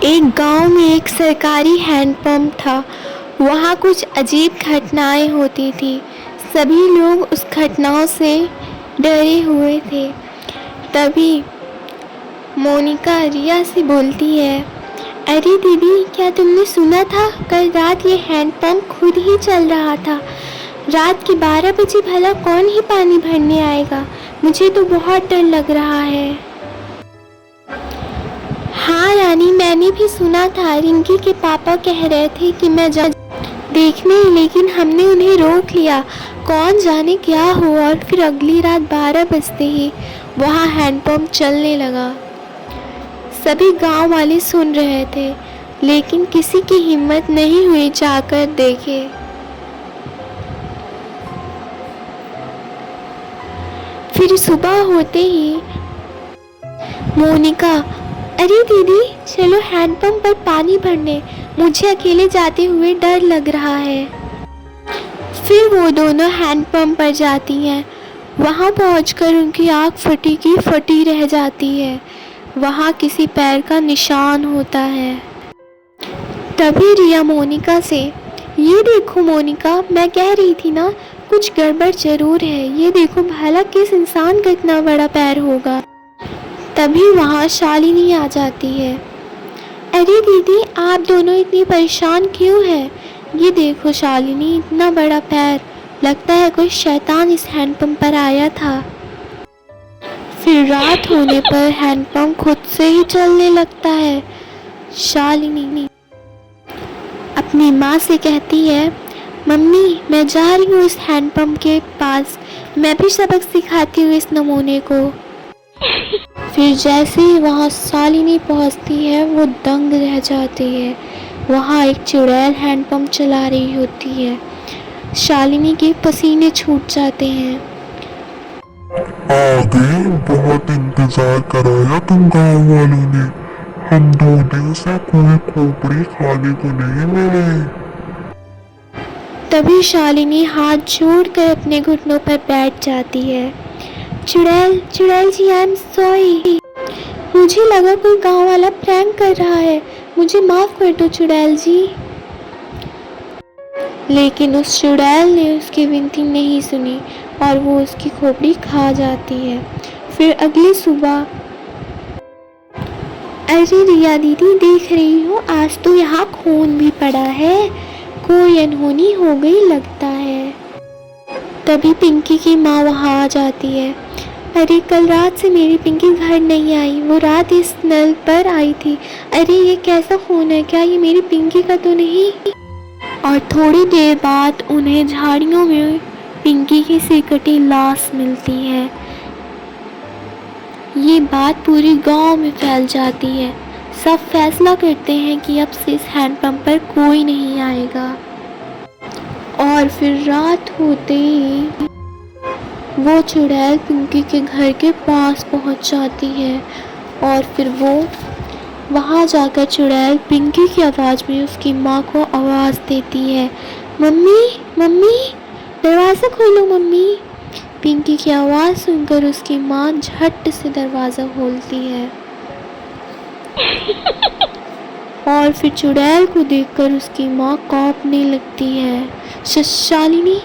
एक गांव में एक सरकारी हैंडपंप था। वहाँ कुछ अजीब घटनाएं होती थी। सभी लोग उस घटनाओं से डरे हुए थे। तभी मोनिका रिया से बोलती है, अरे दीदी, क्या तुमने सुना था? कल रात ये हैंडपंप खुद ही चल रहा था। रात के 12 बजे भला कौन ही पानी भरने आएगा? मुझे तो बहुत डर लग रहा है। हाँ रानी, मैंने भी सुना था। रिंकी के पापा कह रहे थे कि मैं जा देखने, लेकिन हमने उन्हें रोक लिया। कौन जाने क्या हुआ। और फिर अगली रात 12 बजते ही वहाँ हैंडपंप चलने लगा। सभी गांव वाले सुन रहे थे, लेकिन किसी की हिम्मत नहीं हुई जाकर देखे। फिर सुबह होते ही मोनिका, अरे दीदी चलो हैंडपंप पर पानी भरने, मुझे अकेले जाते हुए डर लग रहा है। फिर वो दोनों हैंडपंप पर जाती हैं। वहाँ पहुंचकर उनकी आँख फटी की फटी रह जाती है। वहाँ किसी पैर का निशान होता है। तभी रिया मोनिका से, ये देखो मोनिका, मैं कह रही थी ना, कुछ गड़बड़ जरूर है। ये देखो भला किस इंसान का इतना बड़ा पैर होगा। तभी वहाँ शालिनी आ जाती है। अरे दीदी, आप दोनों इतनी परेशान क्यों हैं? ये देखो शालिनी, इतना बड़ा पैर, लगता है कोई शैतान इस हैंडपंप पर आया था। फिर रात होने पर हैंडपंप खुद से ही चलने लगता है। शालिनी अपनी माँ से कहती है, मम्मी मैं जा रही हूँ इस हैंडपंप के पास, मैं भी सबक सिखाती हूँ इस नमूने को। फिर जैसे ही वहाँ शालिनी पहुँचती है, वो दंग रह जाती है। वहाँ एक चुड़ैल हैंडपंप चला रही होती है। शालिनी के पसीने छूट जाते हैं। आ गए, बहुत इंतजार कराया तुम गाँव वालों ने। हम 2 दिन से कोई खोपड़ी खाने को नहीं मिली। तभी शालिनी हाथ जोड़कर अपने घुटनों पर बैठ जाती है। चुड़ैल जी, आई एम सॉरी। मुझे लगा कोई गांव वाला प्रैंक कर रहा है। मुझे माफ कर दो चुड़ैल जी। लेकिन उस चुड़ैल ने उसकी विनती नहीं सुनी और वो उसकी खोपड़ी खा जाती है। फिर अगली सुबह, अरे रिया दीदी, देख रही हो आज तो यहाँ खून भी पड़ा है। कोई अनहोनी हो गई लगता है। तभी पिंकी की माँ वहाँ आ जाती है। अरे कल रात से मेरी पिंकी घर नहीं आई। वो रात इस नल पर आई थी। अरे ये कैसा खून है? क्या ये मेरी पिंकी का तो नहीं? और थोड़ी देर बाद उन्हें झाड़ियों में पिंकी की सिकटी लाश मिलती है। ये बात पूरी गांव में फैल जाती है। सब फैसला करते हैं कि अब से इस हैंडपंप पर कोई नहीं आएगा। और फिर रात होते ही वो चुड़ैल पिंकी के घर के पास पहुंच जाती है। और फिर वो वहां जाकर चुड़ैल पिंकी की आवाज़ में उसकी माँ को आवाज़ देती है, मम्मी मम्मी, दरवाज़ा खोलो मम्मी। पिंकी की आवाज़ सुनकर उसकी माँ झट से दरवाज़ा खोलती है। और फिर चुड़ैल को देखकर उसकी माँ कांपने लगती है। शालिनी,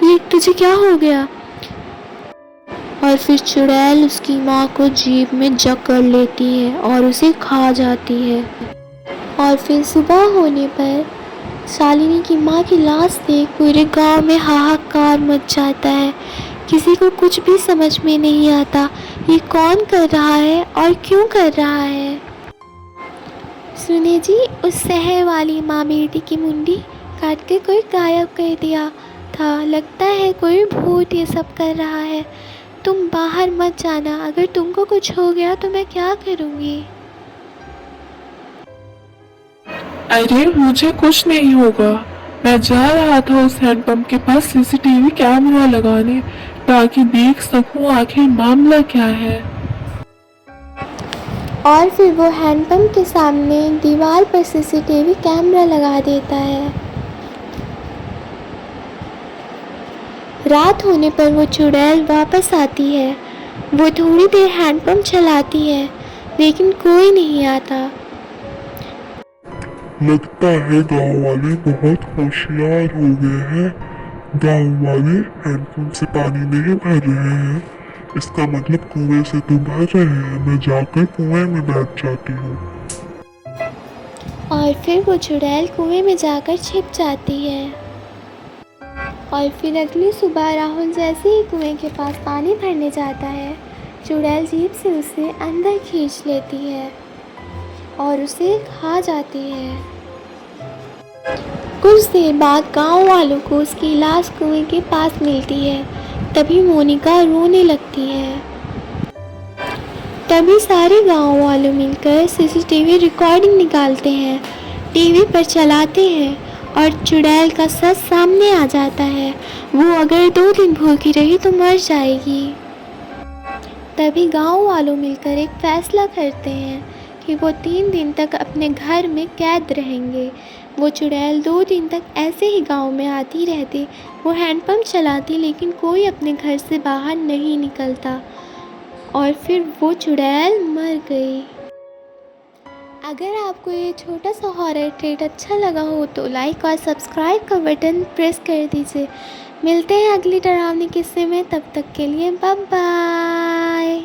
ये तुझे क्या हो गया? और फिर चुड़ैल उसकी माँ को जीभ में जकड़ लेती है और उसे खा जाती है। और फिर सुबह होने पर शालिनी की माँ की लाश देख पूरे गांव में हाहाकार मच जाता है। किसी को कुछ भी समझ में नहीं आता, ये कौन कर रहा है और क्यों कर रहा है। सुने जी, उस शहर वाली माँ बेटी की मुंडी काट के कोई गायब कर दिया था। लगता है कोई भूत ये सब कर रहा है। तुम बाहर मत जाना, अगर तुमको कुछ हो गया तो मैं क्या करूँगी। अरे मुझे कुछ नहीं होगा। मैं जा रहा था उस हैंडपंप के पास सीसीटीवी कैमरा लगाने, ताकि देख सकूं आखिर मामला क्या है। और फिर वो हैंडपंप के सामने दीवार पर सीसीटीवी कैमरा लगा देता है। रात होने पर वो चुड़ैल वापस आती है। वो थोड़ी देर हैंडपंप चलाती है, लेकिन कोई नहीं आता। लगता है गांव वाले बहुत होशियार हो गए हैं। गांव वाले हैंडपंप से पानी नहीं भर रहे हैं, इसका मतलब कुएं से तो भर रहे हैं। मैं जाकर कुएं में बैठ जाती हूँ। और फिर वो चुड़ैल कुएं में जाकर छिप जाती है। और फिर अगली सुबह राहुल जैसे ही कुएं के पास पानी भरने जाता है, चुड़ैल जीभ से उसे अंदर खींच लेती है और उसे खा जाती है। कुछ देर बाद गांव वालों को उसकी लाश कुएं के पास मिलती है। तभी मोनिका रोने लगती है। तभी सारे गांव वालों मिलकर सीसीटीवी रिकॉर्डिंग निकालते हैं, टीवी पर चलाते हैं और चुड़ैल का सच सामने आ जाता है। वो अगर 2 दिन भूखी रही तो मर जाएगी। तभी गांव वालों मिलकर एक फैसला करते हैं कि वो 3 दिन तक अपने घर में कैद रहेंगे। वो चुड़ैल 2 दिन तक ऐसे ही गांव में आती रहती, वो हैंडपंप चलाती, लेकिन कोई अपने घर से बाहर नहीं निकलता और फिर वो चुड़ैल मर गई। अगर आपको ये छोटा सा हॉरर ट्रेड अच्छा लगा हो तो लाइक और सब्सक्राइब का बटन प्रेस कर दीजिए। मिलते हैं अगली डरावनी किस्से में, तब तक के लिए बाय बाय।